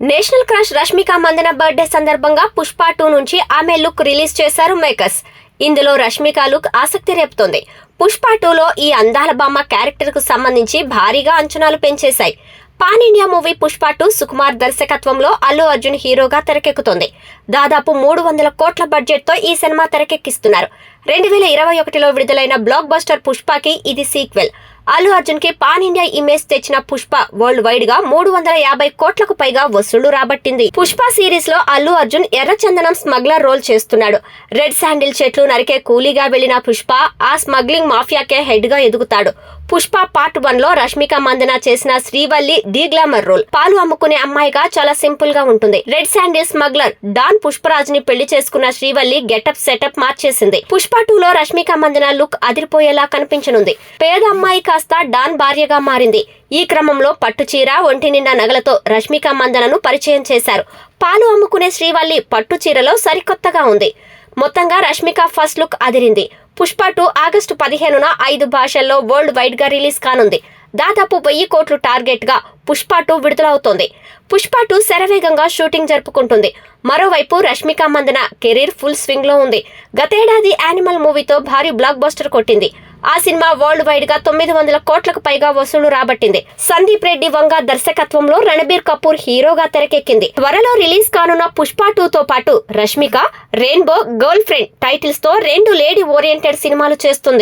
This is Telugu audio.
National crush Rashmika Mandanna birthday సందర్భంగా పుష్ప 2 నుంచి ఆమె లుక్ రిలీజ్ చేశారు మేకర్స్. ఇందులో రష్మిక లుక్ ఆసక్తి రేపుతోంది. పుష్ప 2లో ఈ అందాల బామ్మ క్యారెక్టర్ కు సంబంధించి భారీగా అంచనాలు పెంచేశాయి. Pan India movie Pushpa 2 Sukumar దర్శకత్వంలో అల్లు అర్జున్ హీరోగా తెరకెక్కుతోంది. దాదాపు 300 కోట్ల బడ్జెట్ తో ఈ సినిమా తెరకెక్కిస్తున్నారు. 2021లో విడుదలైన బ్లాక్ బస్టర్ పుష్పకి ఇది సీక్వెల్. అల్లు అర్జున్ కి పాన్ ఇండియా ఇమేజ్ తెచ్చిన పుష్ప వరల్డ్ వైడ్ గా 350 కోట్లకు పైగా వసూళ్లు రాబట్టింది. పుష్ప సిరీస్ లో అల్లు అర్జున్ ఎర్రచందనం స్మగ్లర్ రోల్ చేస్తున్నాడు. రెడ్ శాండిల్ చెట్లు నరికే కూలీగా వెళ్లిన పుష్ప ఆ స్మగ్లింగ్ మాఫియాకే హెడ్ గా ఎదుగుతాడు. పుష్ప పార్ట్ 1లో రష్మిక మందన చేసిన శ్రీవల్లి డి గ్లామర్ రోల్. పాలు అమ్ముకునే అమ్మాయిగా చాలా సింపుల్ గా ఉంటుంది. Red sandal smuggler don Pushparaj ని పెళ్లి చేసుకున్న శ్రీవల్లి గెటప్ సెటప్ మార్చేసింది. పుష్ప 2లో రష్మిక మందన లుక్ అదిరిపోయేలా కనిపించనుంది. పేద అమ్మాయి కాస్త డాన్ భార్యగా మారింది. ఈ క్రమంలో పట్టుచీర, ఒంటి నిండా నగలతో రష్మిక మందనను పరిచయం చేశారు. పాలు అమ్ముకునే శ్రీవల్లి పట్టు చీరలో సరికొత్తగా ఉంది. మొత్తంగా రష్మిక ఫస్ట్ లుక్ అదిరింది. పుష్ప 2 ఆగస్టు 15న 5 భాషల్లో వరల్డ్ వైడ్ గా రిలీజ్ కానుంది. దాదాపు 1000 కోట్లు టార్గెట్ గా పుష్ప 2 విడుదలవుతోంది. పుష్ప 2 శరవేగంగా షూటింగ్ జరుపుకుంటుంది. మరోవైపు Rashmika Mandanna career full swing లో ఉంది. గతేడాది యానిమల్ మూవీతో భారీ బ్లాక్ బస్టర్ కొట్టింది. ఆ సినిమా వరల్డ్ వైడ్ గా 900 కోట్లకు పైగా వసూళ్లు రాబట్టింది. సందీప్ రెడ్డి వంగ దర్శకత్వంలో రణబీర్ కపూర్ హీరోగా తెరకెక్కింది. త్వరలో రిలీజ్ కానున్న పుష్ప 2తో పాటు Rashmika rainbow, girl friend titles తో 2 లేడీ ఓరియంటెడ్ సినిమాలు చేస్తుంది.